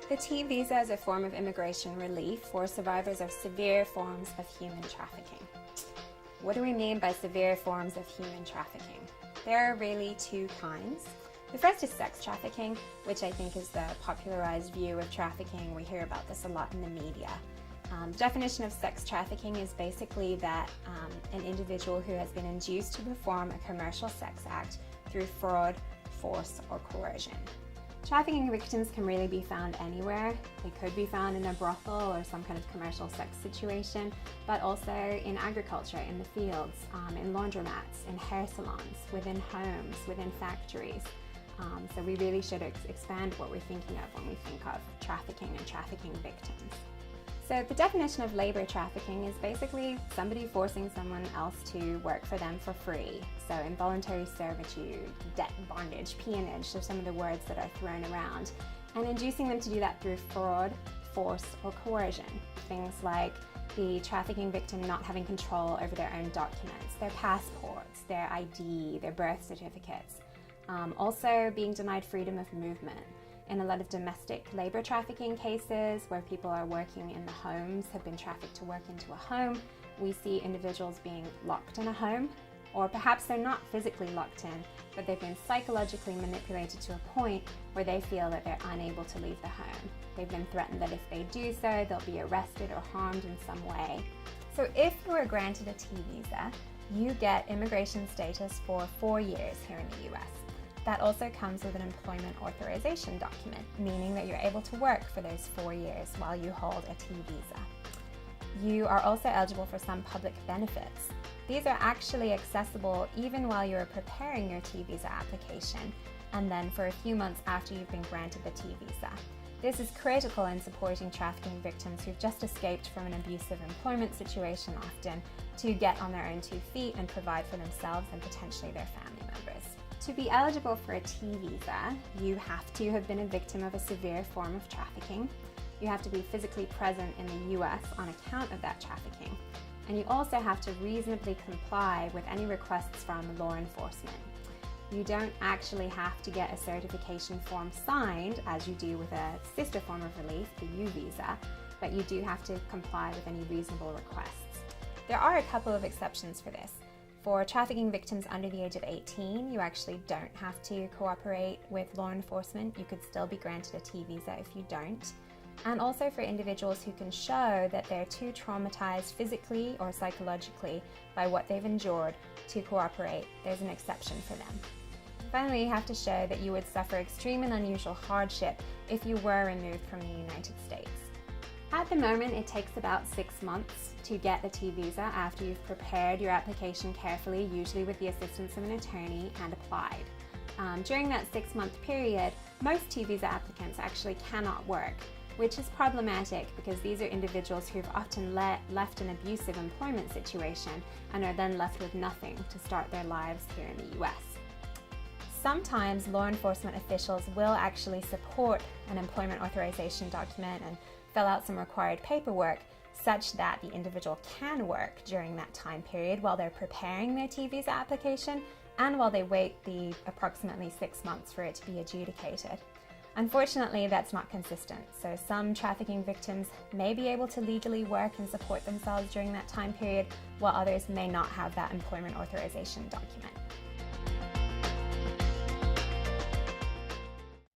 The T visa is a form of immigration relief for survivors of severe forms of human trafficking. What do we mean by severe forms of human trafficking? There are really two kinds. The first is sex trafficking, which I think is the popularized view of trafficking. We hear about this a lot in the media. The definition of sex trafficking is basically that an individual who has been induced to perform a commercial sex act through fraud, force, or coercion. Trafficking victims can really be found anywhere. They could be found in a brothel or some kind of commercial sex situation, but also in agriculture, in the fields, in laundromats, in hair salons, within homes, within factories. So we really should expand what we're thinking of when we think of trafficking and trafficking victims. So the definition of labor trafficking is basically somebody forcing someone else to work for them for free. So involuntary servitude, debt bondage, peonage are some of the words that are thrown around, and inducing them to do that through fraud, force, or coercion. Things like the trafficking victim not having control over their own documents, their passports, their ID, their birth certificates. Also being denied freedom of movement. In a lot of domestic labor trafficking cases where people are working in the homes, have been trafficked to work into a home, we see individuals being locked in a home, or perhaps they're not physically locked in, but they've been psychologically manipulated to a point where they feel that they're unable to leave the home. They've been threatened that if they do so, they'll be arrested or harmed in some way. So if you are granted a T visa, you get immigration status for 4 years here in the US. That also comes with an employment authorization document, meaning that you're able to work for those 4 years while you hold a T visa. You are also eligible for some public benefits. These are actually accessible even while you're preparing your T visa application, and then for a few months after you've been granted the T visa. This is critical in supporting trafficking victims who've just escaped from an abusive employment situation often to get on their own 2 feet and provide for themselves and potentially their family members. To be eligible for a T visa, you have to have been a victim of a severe form of trafficking. You have to be physically present in the US on account of that trafficking. And you also have to reasonably comply with any requests from law enforcement. You don't actually have to get a certification form signed as you do with a sister form of relief, the U visa, but you do have to comply with any reasonable requests. There are a couple of exceptions for this. For trafficking victims under the age of 18, you actually don't have to cooperate with law enforcement. You could still be granted a T visa if you don't. And also for individuals who can show that they're too traumatized physically or psychologically by what they've endured to cooperate, there's an exception for them. Finally, you have to show that you would suffer extreme and unusual hardship if you were removed from the United States. At the moment, it takes about 6 months to get a T visa after you've prepared your application carefully, usually with the assistance of an attorney, and applied. During that 6-month period, most T visa applicants actually cannot work, which is problematic because these are individuals who've often left an abusive employment situation and are then left with nothing to start their lives here in the US. Sometimes law enforcement officials will actually support an employment authorization document and fill out some required paperwork such that the individual can work during that time period while they're preparing their T visa application and while they wait the approximately 6 months for it to be adjudicated. Unfortunately, that's not consistent, so some trafficking victims may be able to legally work and support themselves during that time period, while others may not have that employment authorization document.